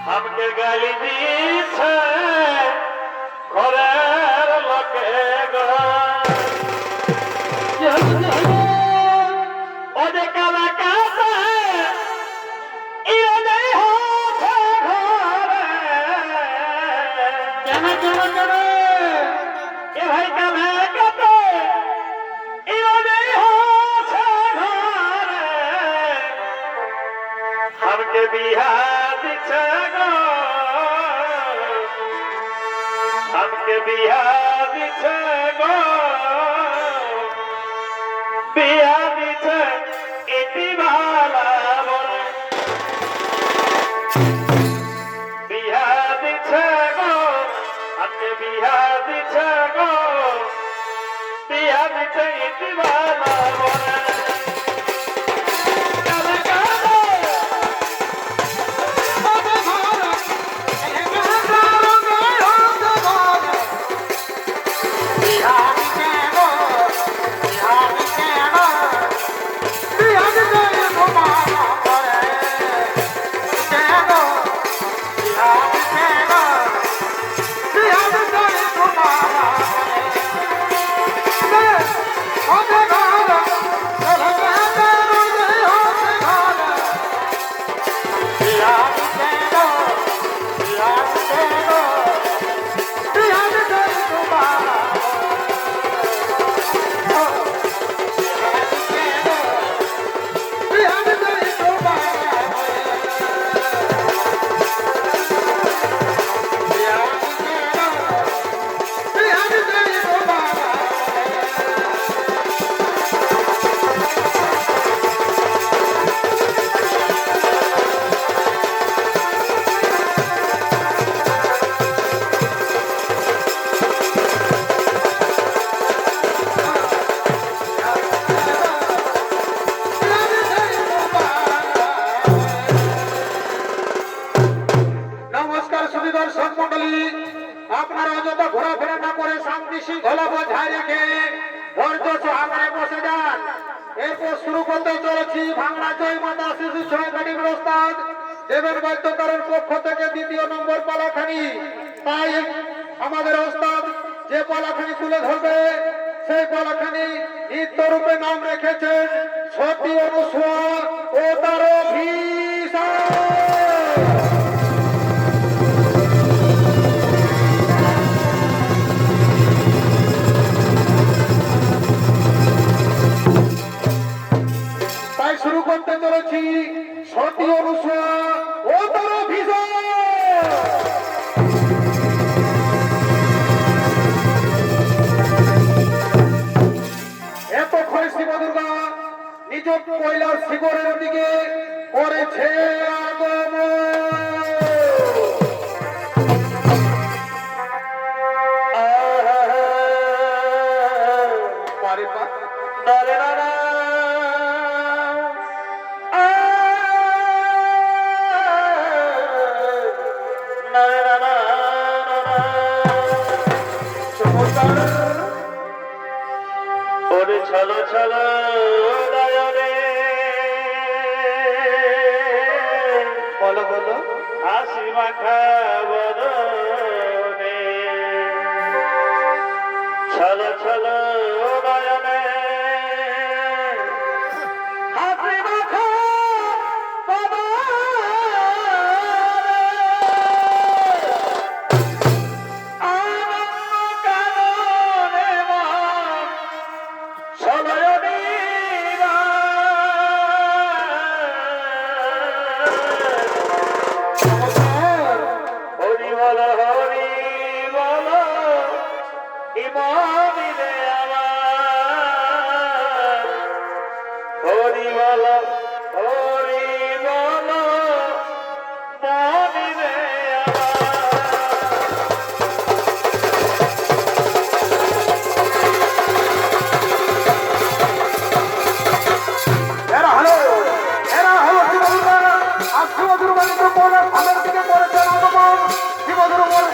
हमके गाली दीछे घरेर लोके गो ओदे काला कासे इयो नहीं होछे घरे केन ए भाई काला कासे इयो नहीं होछे घरे हमके बिहा दीछे गो हमके बिहा दीछे गो बिहा दीछे इति भाला बोले बिहा दीछे गो हमके बिहा दीछे गो बिहा दीछे इति भाला बोले আপনারা যত ঘোরাফেরা না করে শান্তি শৃঙ্খলা বজায় রেখে ধৈর্য সহকারে বসে যান। এরপর শুরু করতে চলেছি ভাঙড়া জয় মাতা শিশু ছয়খানি প্রস্তাব দেবের বাদ্যকারের পক্ষ থেকে দ্বিতীয় নম্বর পালাখানি। তাই আমাদের ওস্তাদ যে পালাখানি তুলে ধরবে সেই পালাখানি নৃত্য রূপে নাম রেখেছেন সতী অনুসূয়া ও তার শুরু করতে চলেছি সতী অনুসূয়া ও তার এতক্ষণ শিব দুর্গা নিজ কৈলাস শিখরের দিকে করেছে চলো চলো দয়রে বলো বলো হাসি মাখা বদনে চলো চলো দয়নে হাসি মাখা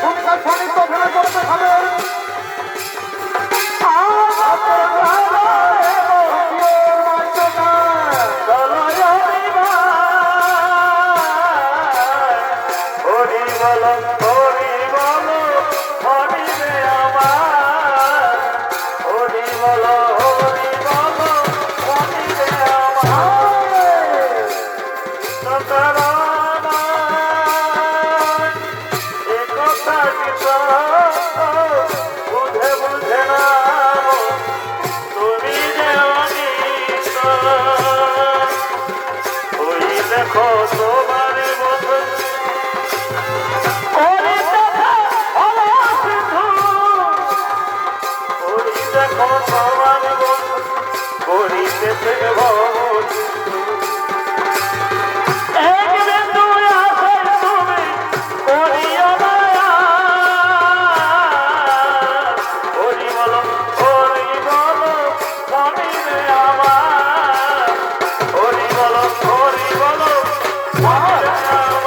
ভূমিকা সান্নিধ্য করতে হবে। বলো হরি বলো হরি রে আমার হরি বলো হরি বলো হরি রে আমার সতরানা এ কথা কি বুঝে বুঝে না তুমি যে অনিত ওই দেখো তোমার বন্ধু ওই দেখো তোমার বন্ধু করিতেছে ভবতু একদিন তুই আসে তুমি করিও মায়া হরি বলো মনি রে আমার হরি বলো মনি রে আমার হরি বলো মনি রে আমার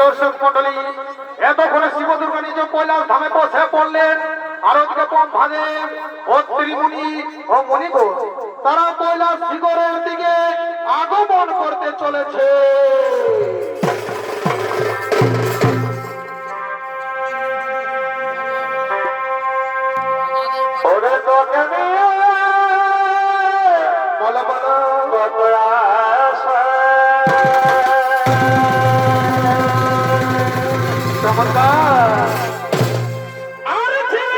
দর্শক মন্ডলী, এতক্ষণে শিব দুর্গা নিজ কৈলাস ধামে বসে পড়লেন। আর ওদিকে পম্ভাদেব ও ত্রিমুনি ও মণিগণ তারা কৈলাস শিখরের দিকে আগমন করতে চলেছে। ওরে তোকে নিয়ে বলো বলো কত আশা চমৎকার। আর ছিল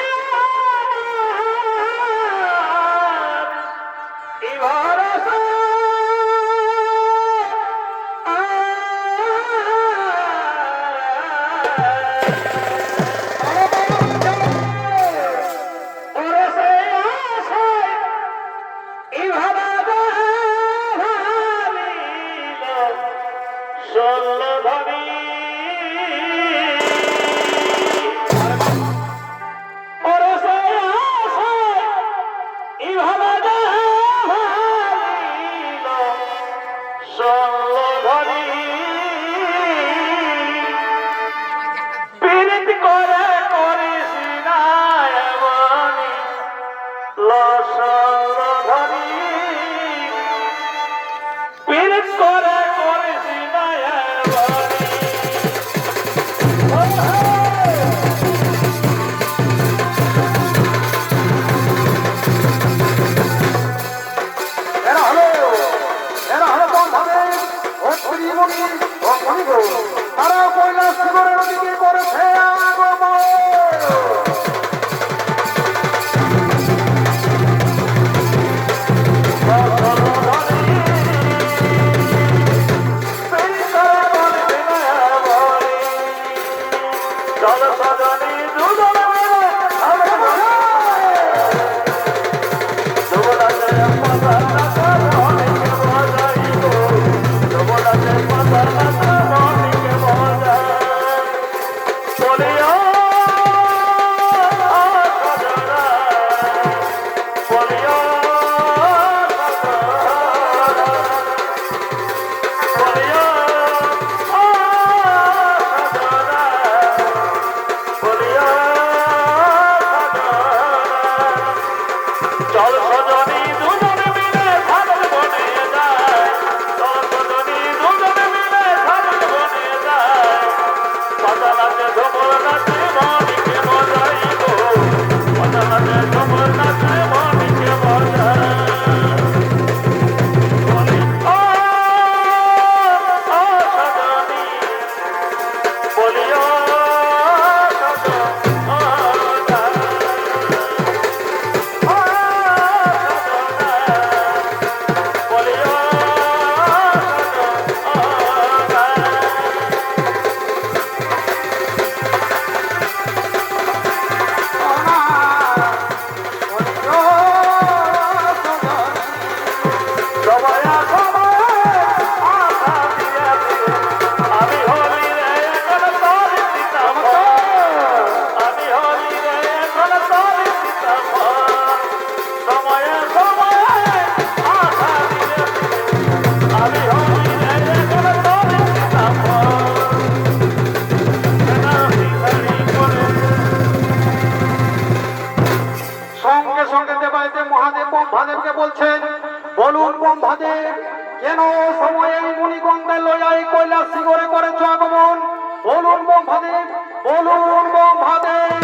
এই ভরসা ভরসে আশায় এই ভাবা ভাবিল ষোল ভাবি বলছেন, বলুন ব্রহ্মাদেব, কেন সময়ে এই মুনিগন্ধে লইয়াই কৈলাস শিখরে করেছ আগমন? বলুন ব্রহ্মাদেব, বলুন ব্রহ্মাদেব।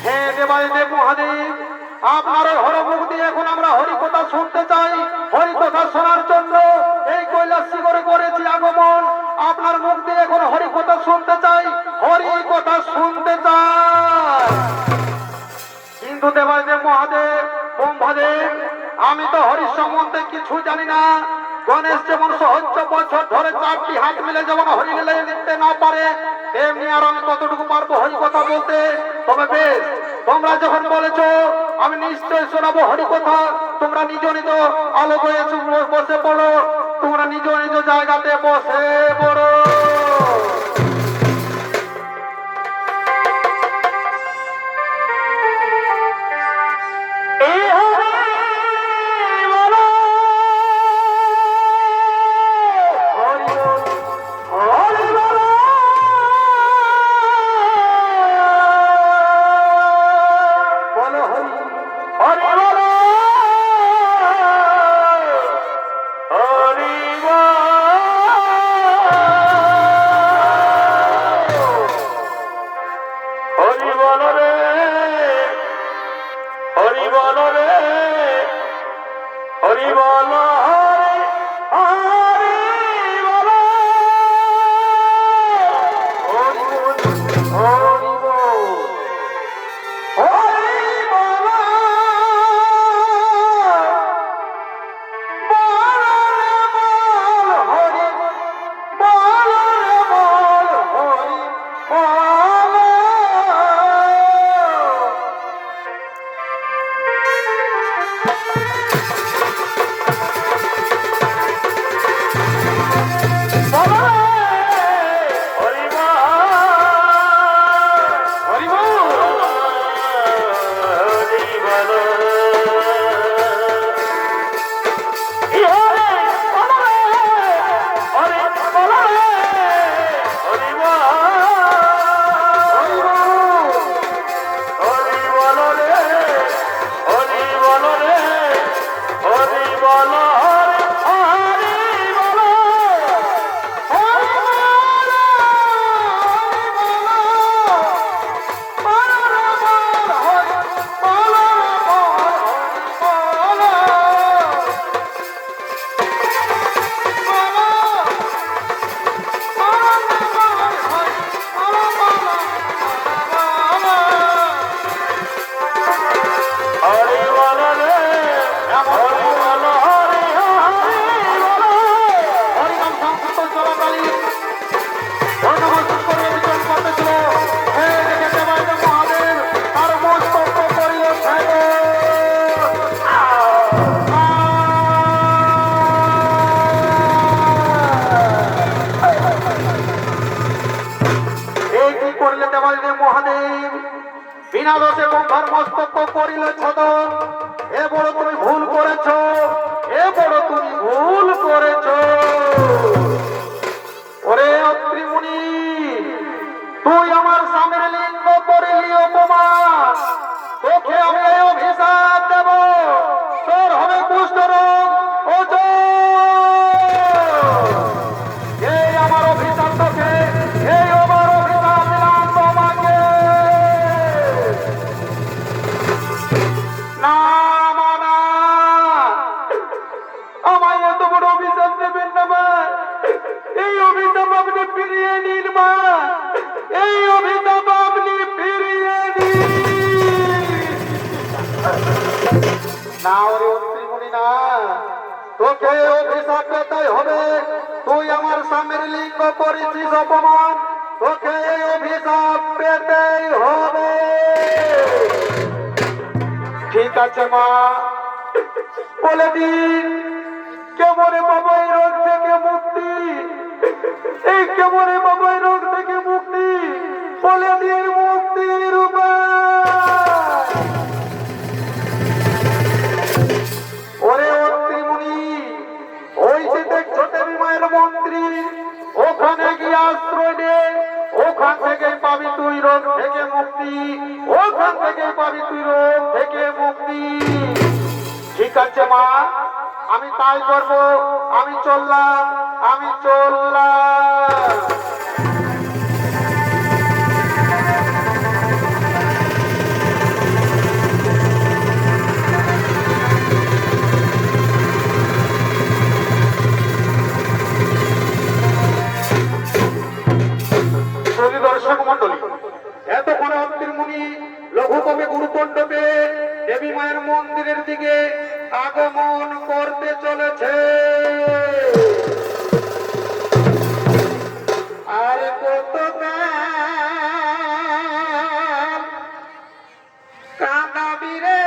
হে দেবাদিদেব মহাদেব, আপনার ওই হরমুখ দিয়ে এখন আমরা হরিকথা শুনতে চাই। হরিকথা শোনার জন্য এই কৈলাস শিখরে করেছি আগমন। আপনার মুখ দিয়ে এখন হরিকথা শুনতে চাই, হরিকথা শুনতে চাই। কিন্তু দেবাদিদেব মহাদেব, ব্রহ্মাদেব, আমি তো হরির সম্বন্ধে কিছু জানি না। গণেশ যেমন সহস্র বছর ধরে 4টি হাত মিলে যেমন হরিলীলায় লিখতে না পারে, তেমনি আর আমি কতটুকু পারবো হরি কথা বলতে। তবে বেশ, তোমরা যখন বলেছ আমি নিশ্চয় শোনাবো হরি কথা। তোমরা নিজ নিজ আলো হয়ে বসে পড়ো, তোমরা নিজ নিজ জায়গাতে বসে পড়ো। এই হরি বলো, হরি বল, হরি বলো, বলো হরি, হরি বলো, হরি বলো, হরি বলো রে, হরি বলো রে, হরি বলো, হরি বলো, হরি বল, হরি বল, হরি বলো, হরি বল, হরি বল। হরি বল, হরি বল, হরিনাম সংকীর্তন চলাকালীন ধর্মবর্ষণ করে বিচরণ করতেছিল। হে দেখে দেবাদিদেব মহাদেব, তার মস্তক করিল ছেদ। এই কি করলে দেবাদিদেব মহাদেব? বিনা দোষে গঙ্গার মস্তক করিল ছেদন। এ বড় তুমি ভুল করেছ, এ বড় তুমি ভুল করেছ। ওরে অত্রিমুনি, তুই আমার স্বামীর লিঙ্গ করিলি অপমান। তোকে আমি এই অভিশাপ দেব, তোর হবে কুষ্ঠ রোগ ও এই আমার অভিশাপ তোকে, এই আমার অভিশাপ দিলাম তোমাকে। না মানা, আমায় এত বড় অভিশাপ দেবেন না মা। এই অভিশাপ আপনি ফিরিয়ে নিন মা, এই অভিশাপ আপনি ফিরিয়ে নিন। না ওরে অত্রিমুনি না, তোকে অভিশাপ পেতেই হবে। তুই আমার স্বামীর লিঙ্গ করেছিস অপমান, তোকে এই অভিশাপ পেতেই হবে। ঠিক আছে মা, বলে দিন কেমনে পাবো এই রোগ থেকে মুক্তি? এই কেমনে পাবো এই রোগ থেকে মুক্তি? বলে দিন মুক্তির উপায়। ওরে অত্রিমুনি, ওই যে দেখছো দেবী মায়ের মন্ত্রী, ওখানে গিয়ে আশ্রয় নে। ওখান থেকে পাবি তুই রোগ থেকে মুক্তি, ওখান থেকে পাবি তুই রোগ থেকে মুক্তি। মা, আমি তাই করব। আমি চললাম, আমি চললাম। প্রতি দর্শক মন্ডলী, এতক্ষণে অন্তিমুনি লঘুকবে গুরুপণ্ডপে দেবী মায়ের মন্দিরের দিকে আগমন করতে চলেছে। আর কত কাঁদাবি রে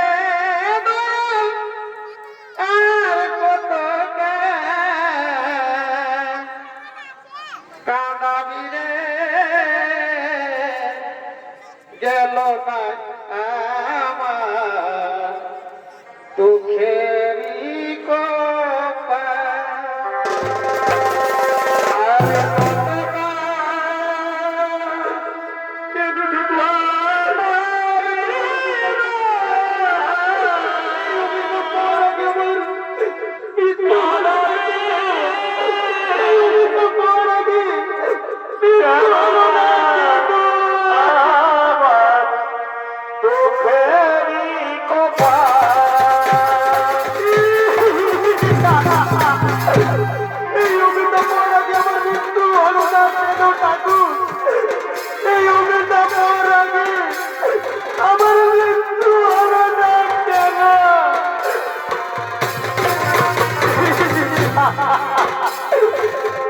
দোল, আর কত কাঁদাবি রে, গেল না আমার দুঃখেরই কপাল।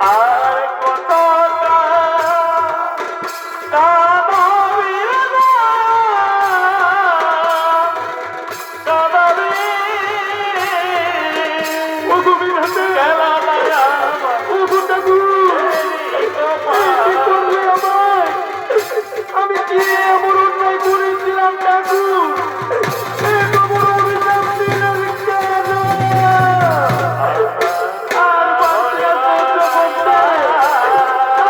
আর আর কত আমি কি এমন অন্যায় করেছিলাম ঠাকুর? এত বড় অভিশাপ দিলেন কেন? আর বাঁচতে সহ্য করতে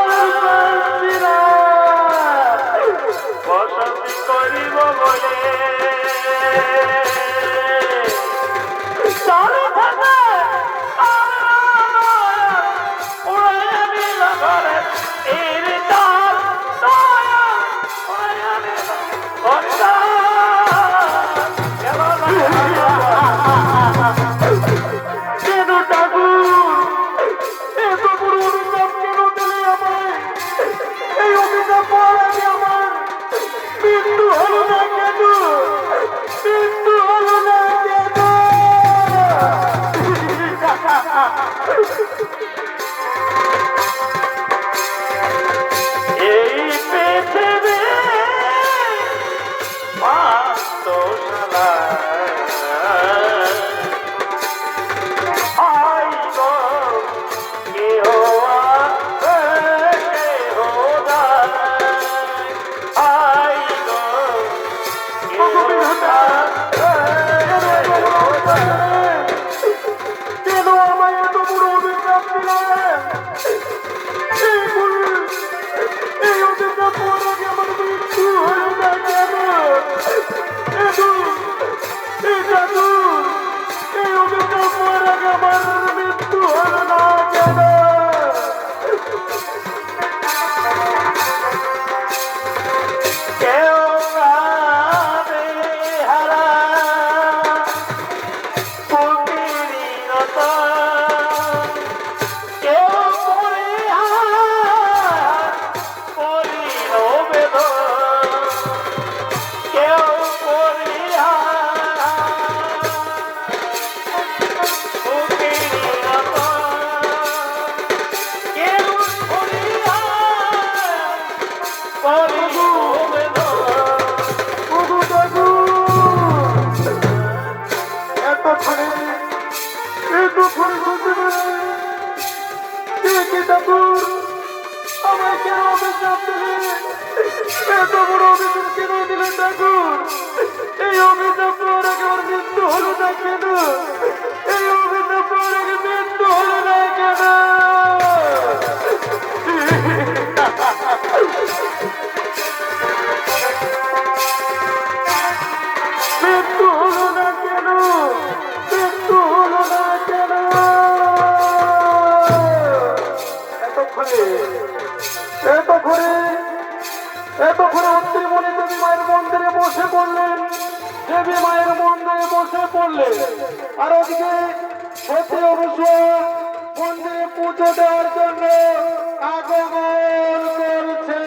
আর পারছি না। বসতি করিব বলে চলে থাকে উড়াইয়া নিল ঘরে এর চাল দয়া উড়াইয়া নিল ঘরে কেন ঠাকুর এত বড় অভিশাপ কেন দিলে আমায়? এই অভিশাপ পর আমি আমার মৃত্যু হলো না কেন? মৃত্যু হলো না কেন? এই পৃথিবী পাঁচশালা আই গো কেহ আছে কেহ নাই আই গো কেহ আছে কেহ নাই। কেন আমায় এত বড় অভিশাপ দিলেন? এই অভিশাপ পর আগে আমার মৃত্যু হলো না কেন? এই অভিশাপ পর আগে আমার মৃত্যু হলো না কেন? কেউ রাধে হারা ফকিরি রতা কেউ পরিহার করিল বেদন কেউ পরিহার ফকিরি রতা কেউ পরিহার করিল আমায় কেন অভিশাপ দিলে? এত বড় অভিশাপ কেন দিলে ঠাকুর? এই অভিশাপ পর আগে আমার মৃত্যু হলো না কেন? এই অভিশাপ পর আগে মৃত্যু হলো না কেন? মৃত্যু হলো না কেন? মৃত্যু হলো এতক্ষণে অত্রিমণি দেবী মায়ের মন্দিরে বসে পড়লেন, দেবী মায়ের মন্দিরে বসে পড়লেন। আর ওদিকে সতী অনুসূয়া মন্দিরে পুজো দেওয়ার জন্য আগমন করছে।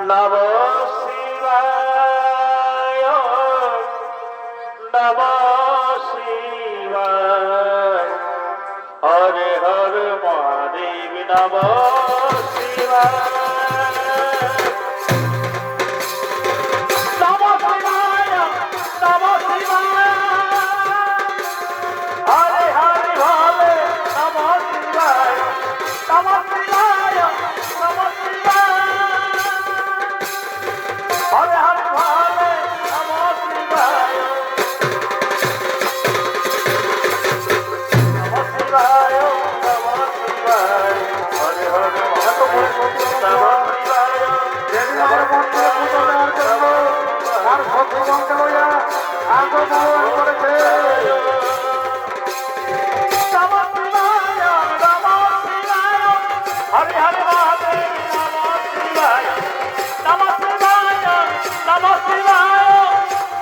নম শিবায় নম শিবায় হরে হর মহাদেব নম শিবায় নম শিবায় নম শিবায় হরে হরে হরে নম শিবায় নম শিবায় নম শিবায় হরে হরে হরে নম শিবায় নম শিবায় নম শিবায় হরে হরে এত করে সতী নম অনুসূয়া শিবায় দেবী মায়ের মন্দিরে পুজো দেওয়ার জন্য তার ভক্তগণকে লইয়া আগমন করেছে। নম শিবায় নম শিবায় হরে হরে মহাদেব নম শিবায় নম শিবায় নম শিবায়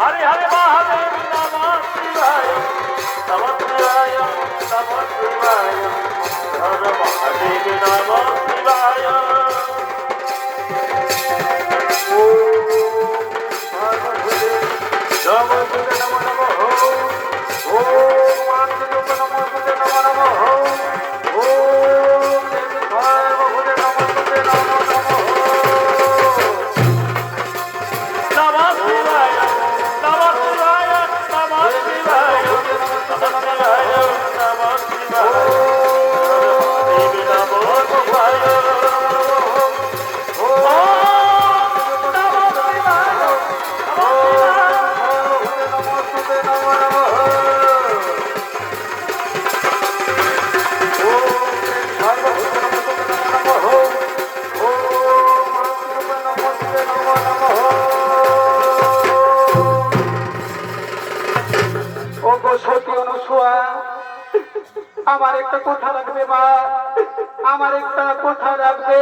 হরে হরে মহাদেব নম শিবায় নম শিবায় নম শিবায় হর মহাদেব নম শিবায় নম শিবায় নম শিবায় নম শিবায় নম শিবায় নম শিবায় দেবী নম শিবায় ও নম শিবায় সতী অনুসূয়া, আমার একটা কথা রাখবে মা, আমার একটা কথা রাখবে।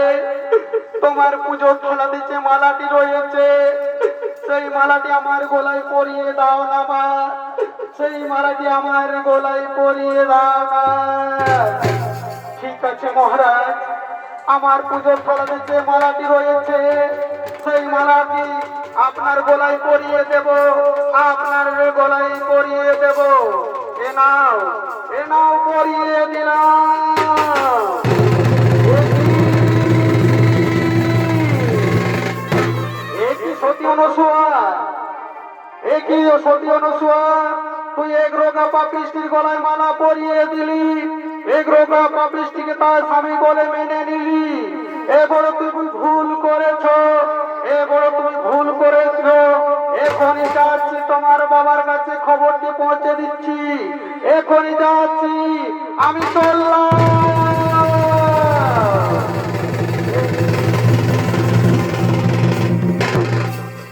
তোমার পুজোর থালাতে যে মালাটি রয়েছে সেই মালাটি আমার গলায় পরিয়ে দাও না মা, সেই মালাটি আমার গলায় পরিয়ে দাও না। ঠিক আছে মহারাজ, আমার পুজোর থালাতে যে মালাটি রয়েছে সেই মালাটি আপনার গলায় পরিয়ে দেব, আপনার গলায় পরিয়ে দেব। এ নাও পরিয়ে দিলাম। একই সতী অনুসূয়া, একই সতী অনুসূয়া, তুই এক রোগা পাপিষ্টির গলায় মালা পরিয়ে দিলি, এক রোগা পাপিষ্টিকে তার স্বামী বলে মেনে নিলি। এবারে তুমি ভুল করেছ, এবারে তুমি ভুল করেছ। এখনই যাচ্ছি তোমার বাবার কাছে খবরটি পৌঁছে দিচ্ছি, এখনই যাচ্ছি, আমি চললাম।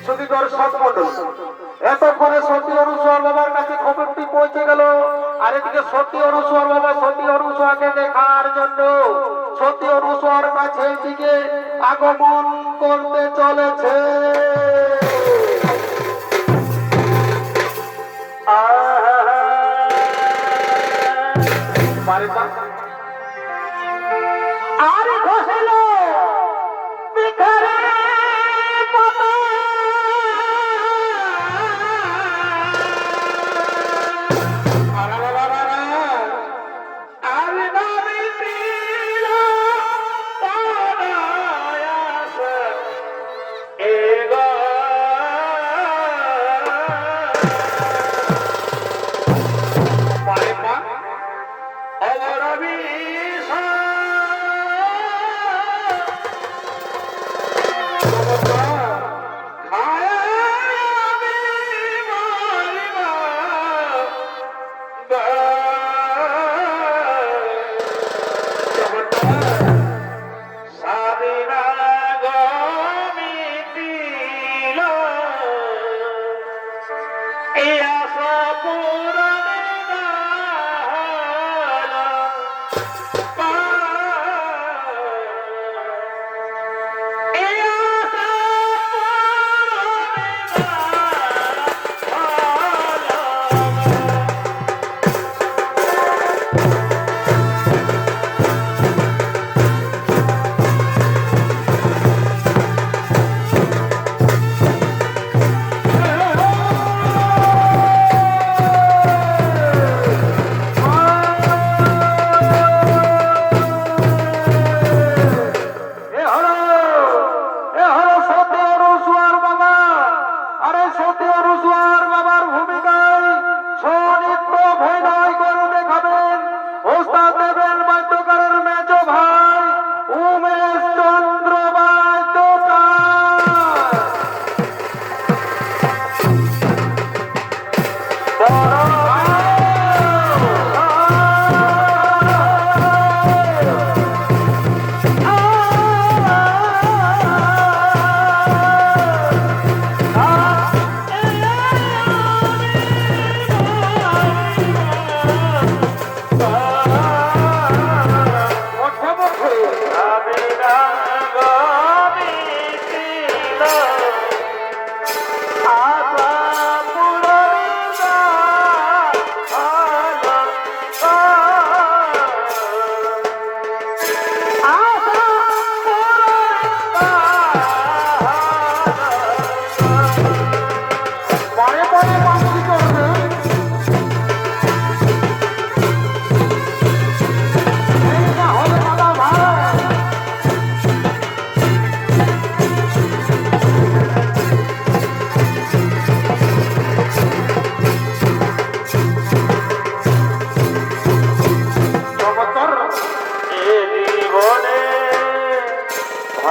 শুধু দর্শক মণ্ডল, এতক্ষণে সতী অনুসূয়ার বাবার কাছে খবরটি পৌঁছে গেল। আর এদিকে সতী অনুসূয়ার বাবা সতী অনুসূয়াকে দেখার জন্য সতী অনুসূয়ার কাছে দিকে আগমন করতে চলেছে। আর ঘষল বিখারে পাতা, আর নামে তীর পায়াস এ গো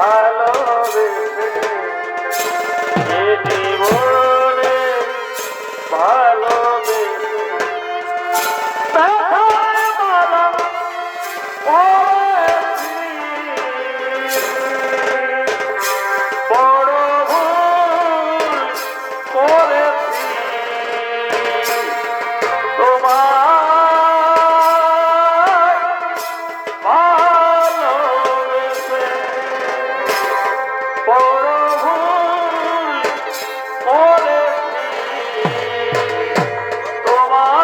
ভালোবেসে এ জীবনে ভালোবেসে ব্যথায় মারা পড়েছি বড় ভুল করেছি তোমায় ভালোবেসে বড় ভুল করেছি তোমায়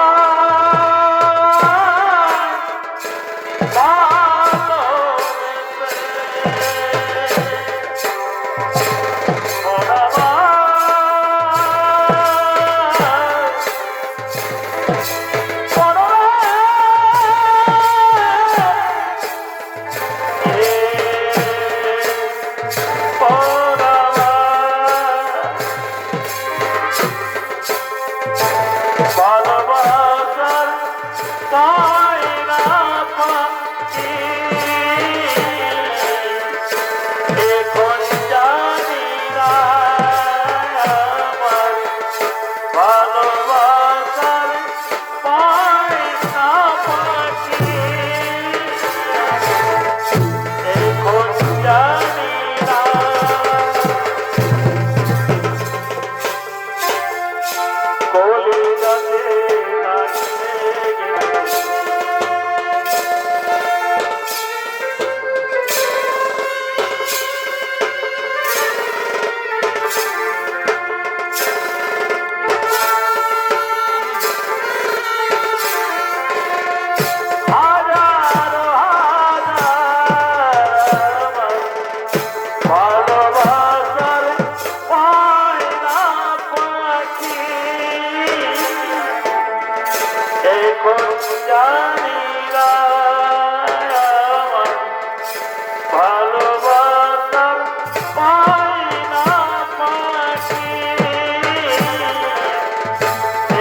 ভালোবাসার পায়রা পাখি এখন জানি না আমার ভালোবাসার পায়রা পাখি এখন জানি না কলিজাতে নাচে গেছে হাজার হাজার ভালোবাসার পায়রা পাখি এখন জানি না আমার ভালোবাসার পায়রা পাখি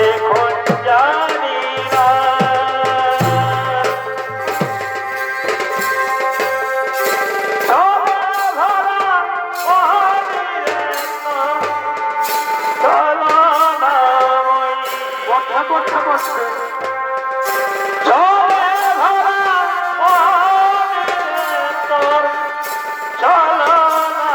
এখন জানি না কথা কথা বলছে চলো না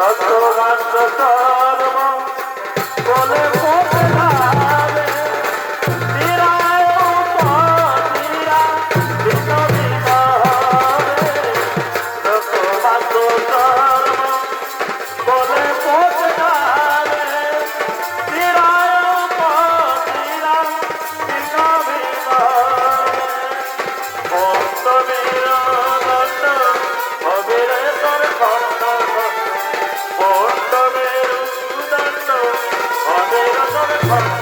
নটরাজ সর্ব বলে পথে ধারে তিরায় উপতিরা দিন দিন হরে নটরাজ সর্ব বলে পথে ধারে তিরায় উপতিরা দিন দিন হরে বন্দবীর দণ্ড অবিরে তোর খণ্ড বন্দবীর দণ্ড অবিরে তোর খণ্ড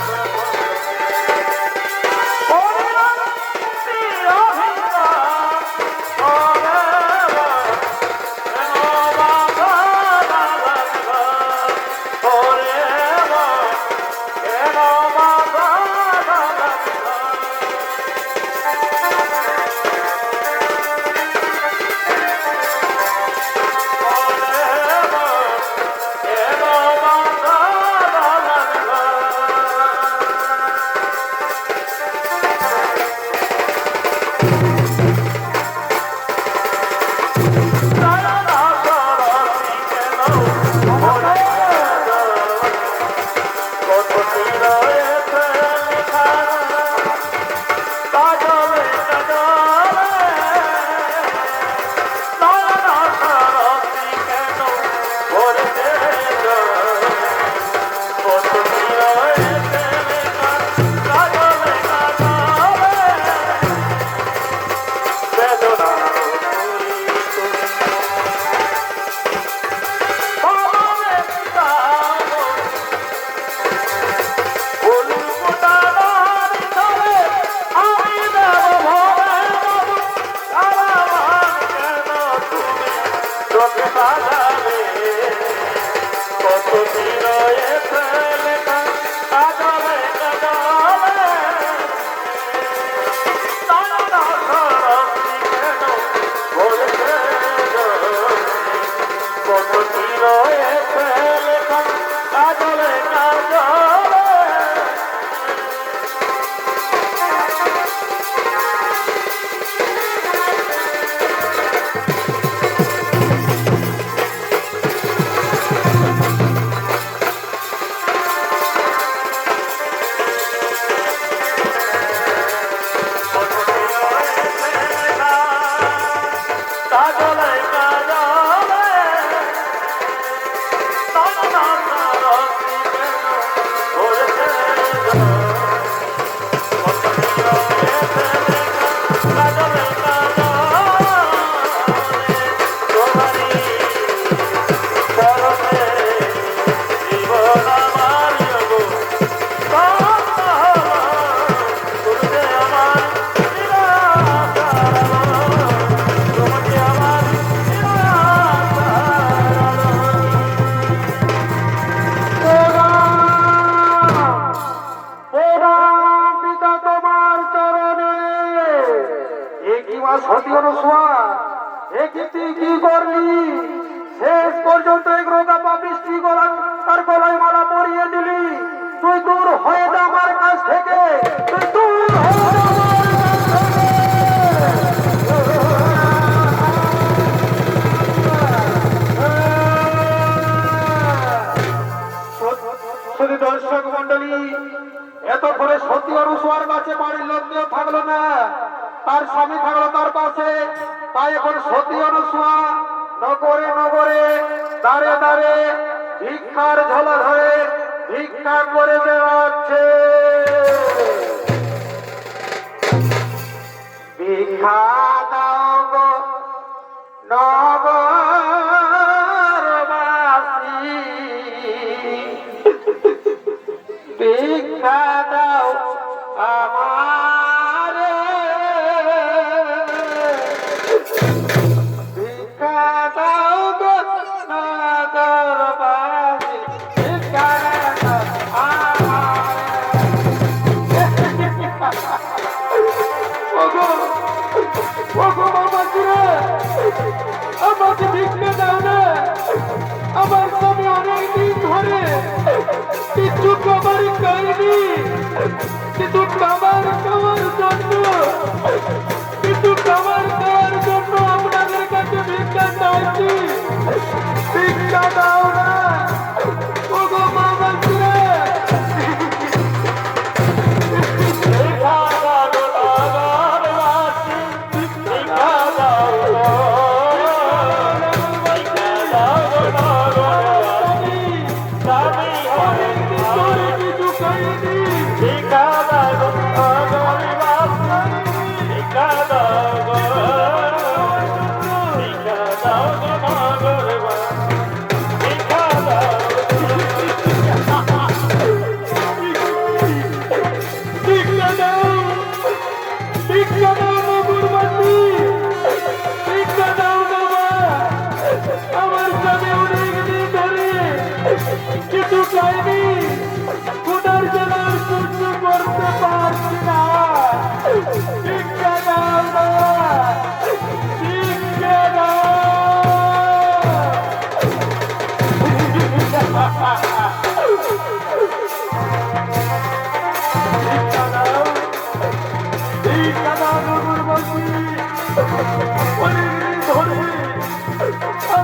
সতী অনুসুয়া তুই কি করলি? শেষ পর্যন্ত এক রোগা পাপিষ্টি তার গলায় মালা পরিয়ে দিলি। তুই দূর হয়ে যা আমার কাছ থেকে, তুই দূর হয়ে যা আমার কাছ থেকে। শুধু দর্শক মন্ডলী, এতক্ষণে সতী অনুসুয়ার কাছে বাড়ির লোক কেউ থাকলো না, তার স্বামী থাকলো তার পাশে। তাই এখন সতী অনুসুয়া নগরে নগরে দাঁড়ে দাঁড়ে ভিক্ষার ঝোলা ধরে ভিক্ষা করে বেড়াচ্ছে। ভিক্ষা দাও গো নগরবাসী, ভিক্ষা দাও আমারে, ভিক্ষা দাও গো নগরবাসী, ভিক্ষা দাও আমারে। ওগো ওগো বাবাজি রে, আমাকে ভিক্ষা দাও না। আমার স্বামী অনেকদিন ধরে কিছু খাবার খাইনি, কিছু খাবার খাওয়ার জন্য আপনাদের কাছে ভিক্ষা চাইছি। ভিক্ষা দাও না।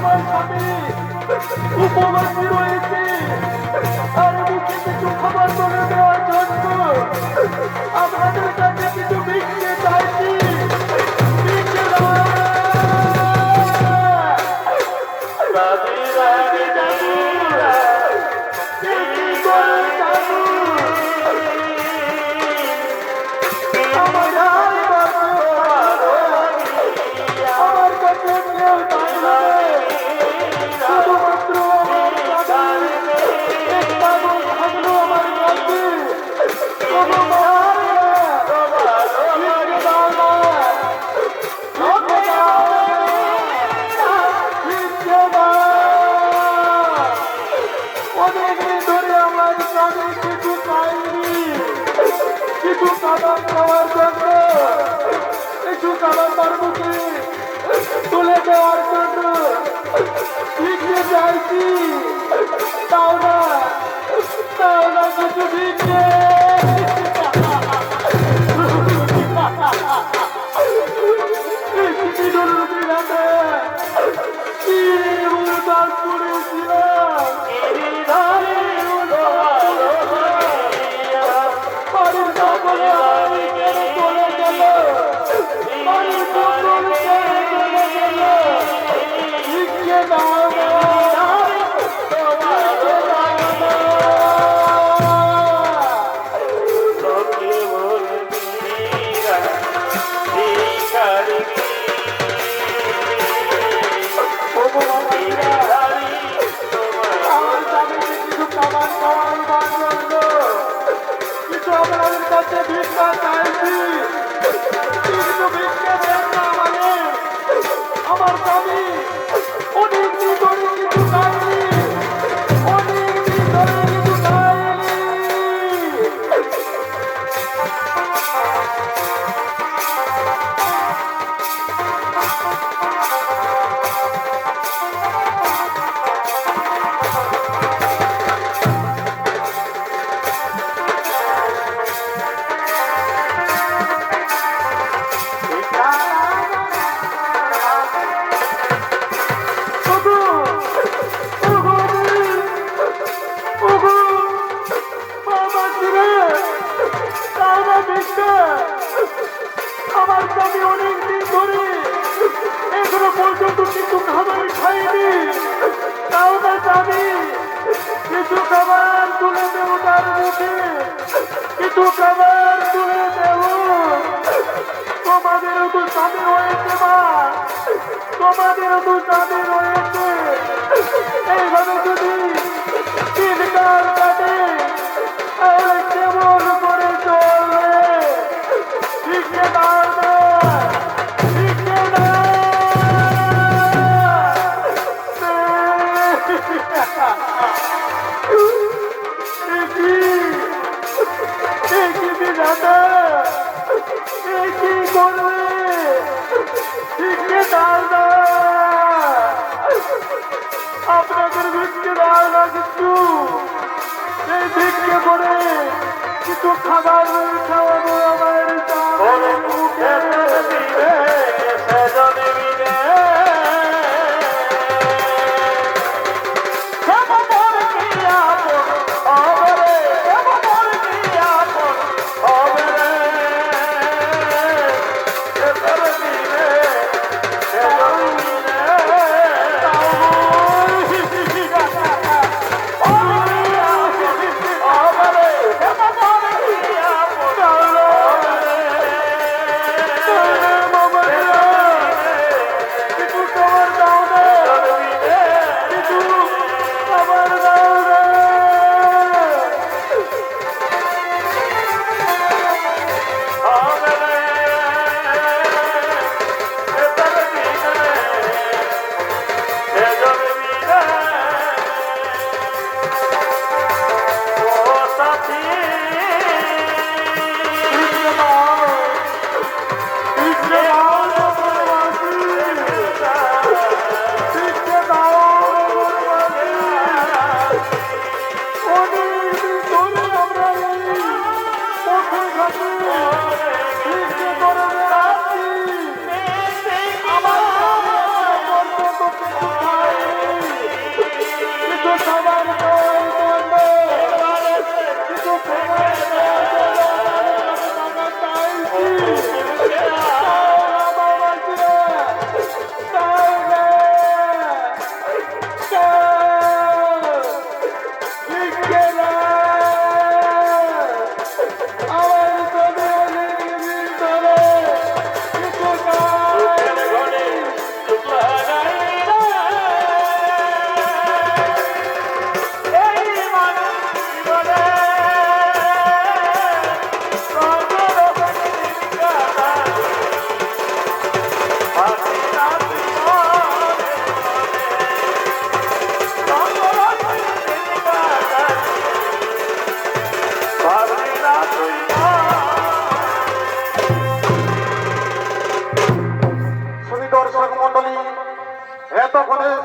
আমার স্বামী উপবাসী রয়েছে আর মুখে কিছু খাবার তুলে দেওয়ার জন্য আপনাদের কাছে কিছু ভিক্ষে চাইছি। ভিক্ষে দাও। রাধে রাধে কি করে জানো? আমার হাই বাবু, আমার কাছে কেউ থাকলে শুধুমাত্র আমার স্বামী এক পাগল থাকলো আমার কাছে। কোনো মার ভিক্ষে দাও না, ভিক্ষে দাও, ভিক্ষে দাও। অনেকদিন ধরে আমার স্বামী কিছু খায়নি, কিছু খাবার খাওয়ার জন্য, কিছু খাবার তার মুখে তুলে দেওয়ার জন্য ভিক্ষে চাইছি। তাও না, তাও না কিছু ভিক্ষে। কি জরুরি রাতে কি উল্টাল করেছিলাম। বাড়ির সকলে আমি কেন চলে গেল, বাড়ির সকল ছেড়ে চলে গেল। ভিক্ষে দাও না, ভিক্ষে দাও না। তোকে বলবীরা ভিখারি আমার স্বামীকে কিছু খাবার খাওয়াবার জন্য কিছু আপনাদের কাছে ভিক্ষা চাইছি। কিন্তু ভিক্ষা দেন না আমাদের। আমার স্বামী অনেক দিন ধরে কিছু খায়নি, অনেক দিন ধরে কিছু খায়নি। ওগো, ওগো, ওগো, বাবা ছেড়ে দাও না ভিক্ষা। আমার স্বামী অনেক দিন ধরে এখনো পর্যন্ত কিছু খাবার খাইনি। তাও না স্বামী, কিছু খাবার তুলে দেব তার মুখে, কিছু খাবার তুলে দেব। তোমাদেরও তো স্বামী হয়েছে মা, তোমাদেরও তো স্বামী রয়েছে। এইভাবে যদি দিনকাল কাটে তাহলে কেমন করে চলবে? ভিক্ষে দাও না, ভিক্ষে দাও। কি বিধাতা, কি করবে? ভিক্ষে দাও না, আপনাদের ভিক্ষে দাও না কিছু। এই ভিক্ষে করে কিছু খাবার খাওয়াবো আমার স্বামীর মুখে।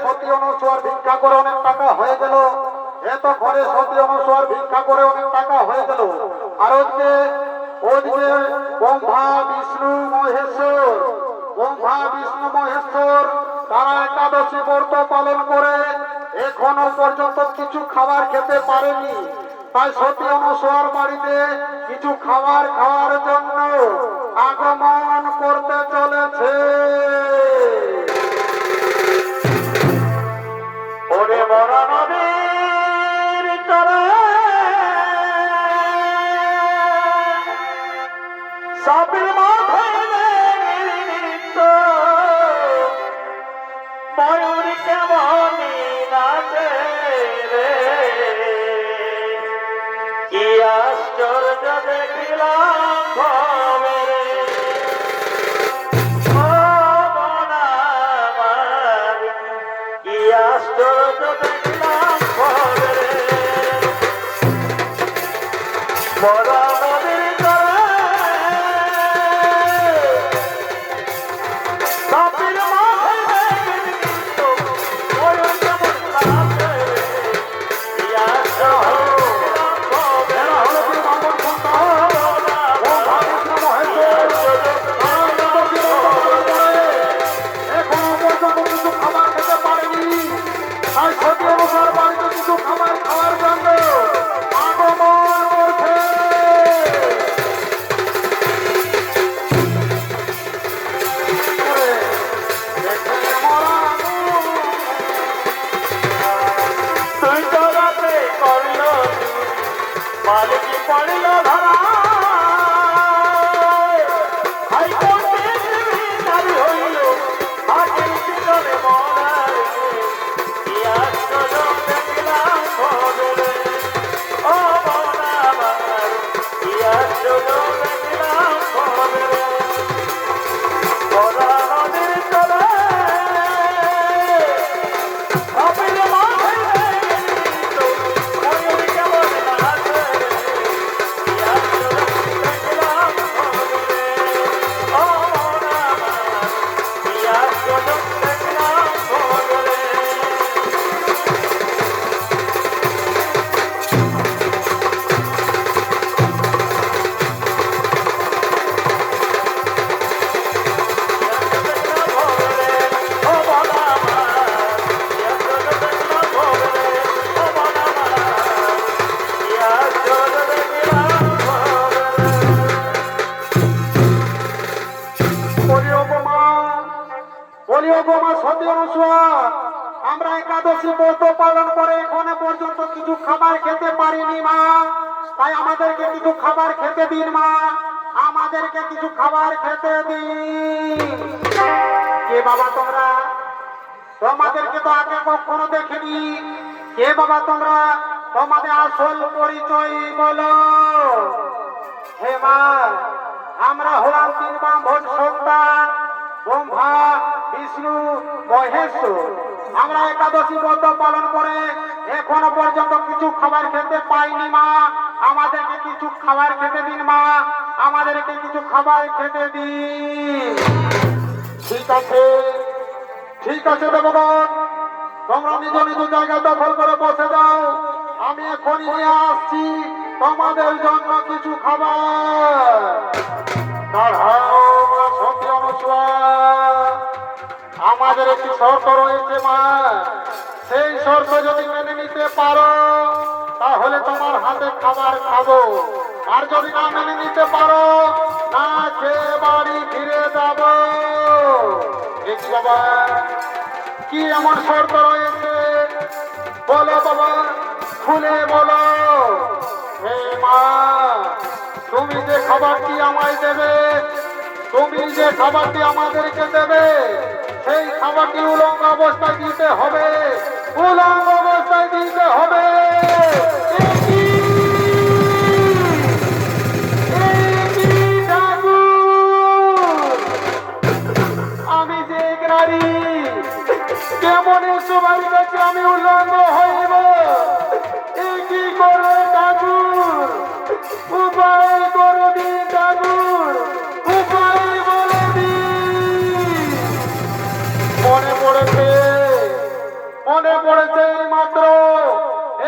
সতী অনুসর ভিক্ষা করে অনেক টাকা হয়ে গেল, এত ঘরে সতী অনুসর ভিক্ষা করে অনেক টাকা হয়ে গেল। আর ওদিকে ব্রহ্মা বিষ্ণু মহেশ্বর, ব্রহ্মা বিষ্ণু মহেশ্বর তারা একাদশী ব্রত পালন করে এখনো পর্যন্ত কিছু খাবার খেতে পারেনি। তাই সতী অনুসর বাড়িতে কিছু খাবার খাওয়ার জন্য আগমন করতে চলেছে। ওরে মরা নদীর তরে সাপের মাথায় নৃত্য ময়ূর কেমন নাচে রে, কি আশ্চর্য দেখিলাম ভবে রে। ও মনা আমার, কি আশ্চর্য দেখিলাম ভবে রে। মরা নদীর তরে সাপের মাথায় নৃত্য ময়ূর কেমন নাচে রে, কি আশ্চর্য দেখিলাম ভবে রে। এরা হলো কি বামন সন্তান ব্রহ্মা বিষ্ণু মহেশ্বর। তারা একাদশী ব্রত পালন করে এখনো পর্যন্ত কিছু খাবার খেতে পারেনি। তাই সতী অনুসর বাড়িতে কিছু খাবার খাওয়ার জন্য আগমন করছে। দেখে মরা তুই তো রাতে করল মালিকি পড়ল ধরা, হাইকোর্টে বিচারি হইল হাকিম জীবনে মরা রে, কি আশ্চর্য দেখলাম ভবে রে। ও মনা আমার, কি আশ্চর্য দেখলাম ভবে রে। মরা নদীর তলে সাপের মাথায় নৃত্য ময়ূর কেমন নাচে রে, কি আশ্চর্য দেখলাম ভবে রে। ও মনা আমার, কি আশ্চর্য দেখলাম ভবে রে। বলি ও গোমা সতী অনুসর, আমরা একাদশী ব্রত পালন করে এখনো পর্যন্ত কিছু খাবার খেতে পারিনি মা। তাই আমাদেরকে কিছু খাবার খেতে দিন মা, আমাদেরকে কিছু খাবার খেতে দিন। কে বাবা তোমরা? তোমাদেরকে তো আগে কখনো দেখিনি। কে বাবা তোমরা? তোমাদের আসল পরিচয় বলো। হে মা, আমরা হলাম তিন ব্রাহ্মণ সন্তান ব্রহ্মা বিষ্ণু মহেশ্বর। আমরা একাদশী ব্রত পালন করে এখনো পর্যন্ত কিছু খাবার খেতে পাইনি মা, আমাদেরকে কিছু খাবার খেতে দিন মা, আমাদেরকে কিছু খাবার খেতে দিন। ঠিক আছে, ঠিক আছে দেবগণ, তোমরা নিজ নিজ জায়গা দখল করে বসে যাও। আমি এখনই নিয়ে আসছি তোমাদের জন্য কিছু খাবার। দাঁড়াও মা সতী অনুসর, আমাদের একটি শর্ত রয়েছে মা। সেই শর্ত যদি মেনে নিতে পারো তাহলে তোমার হাতে খাবার খাবো, আর যদি না মেনে নিতে পারো না খেয়ে বাড়ি ফিরে যাব। দেখি বাবা কি এমন শর্ত রয়েছে, বলো বাবা, খুলে বলো। হে মা, তুমি যে খাবারটি আমায় দেবে, তুমি যে খাবারটি আমাদেরকে দেবে, সেই খাবারটি উলঙ্গ অবস্থায় দিতে হবে, উলঙ্গ অবস্থায় দিতে হবে। এ কি? এ কি ঠাকুর? আমি যে এক নারী, কেমন এসো বাড়ি কাছে আমি উলঙ্গ হইব? এ কি করে ঠাকুর? উপায় করে দিন ঠাকুর, উপায় বলে দিন। মনে পড়েছে মনে পড়েছে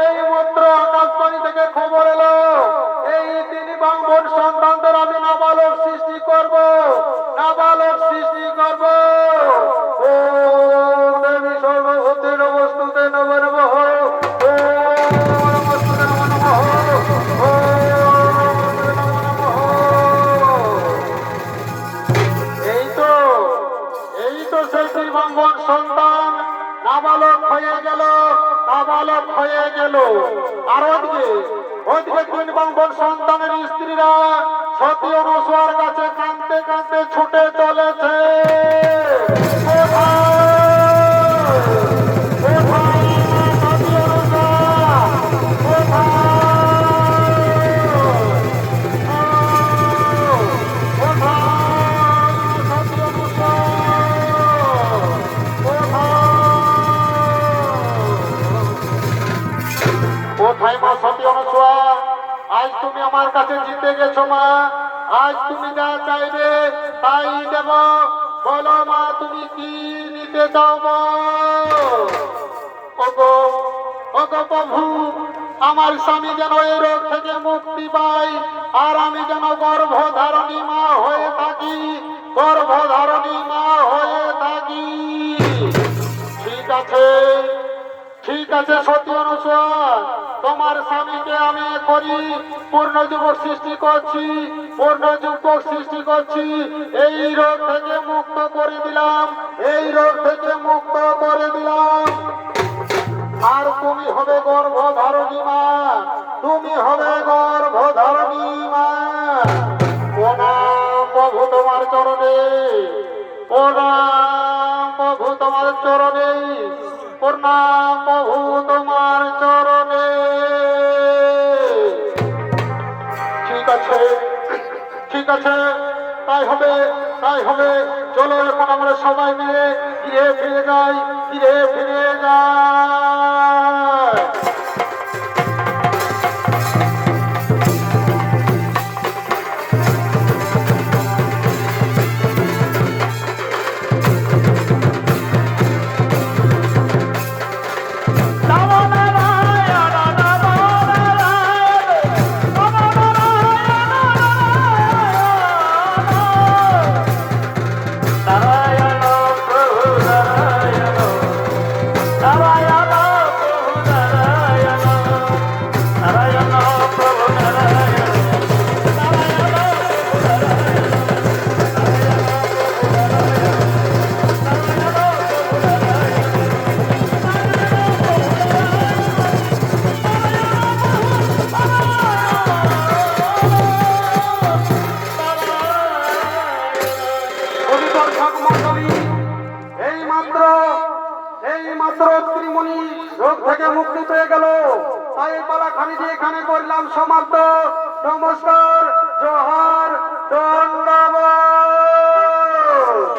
এই মাত্র আকাশবাণী থেকে খবর এলো এই তিনি বাংবন সন্তানদের আমি নাবালক সৃষ্টি করব ও দেবী সর্বভূতের বস্তুতে নব নমঃ ও নমস্তুতে নমঃ নমঃ ও নমস্তুতে নমঃ নমঃ। এই তো সেই বাংবন সন্তান নাবালক হয়ে গেল আর ওদিকে তিন বাংবন সন্তানের স্ত্রীরা সতী অনুসূয়ার কাছে কাঁদতে কাঁদতে ছুটে চলেছে। কোথায় সতী অনুসূয়া? কোথায় মা সতী অনুসূয়া? আজ তুমি আমার কাছে জিতে গেছো মা, আজ তুমি যা চাইবে তাই দেব। বলো মা তুমি কি নিতে চাও? ওগো প্রভু, আমার স্বামী যেন এই রোগ থেকে মুক্তি পায় আর আমি যেন গর্ভধারণী মা হয়ে থাকি। ঠিক আছে সতী অনুসূয়া, তোমার স্বামীকে আমি করি পূর্ণ যুবক সৃষ্টি করছি। এই রোগ থেকে মুক্ত করে দিলাম। আর তুমি হবে গর্ভধারণী মা। প্রণাম প্রভু তোমার চরণে, প্রণাম প্রভু তোমার চরণে। ঠিক আছে তাই হবে। চলো এখন আমরা সবাই মিলে গিয়ে ফিরে যাই। এইমাত্র ত্রিমণি রোগ থেকে মুক্তি পেয়ে গেল। তাই পালাখানি দিয়ে এখানে করলাম সমাপ্ত। নমস্কার, জোহার।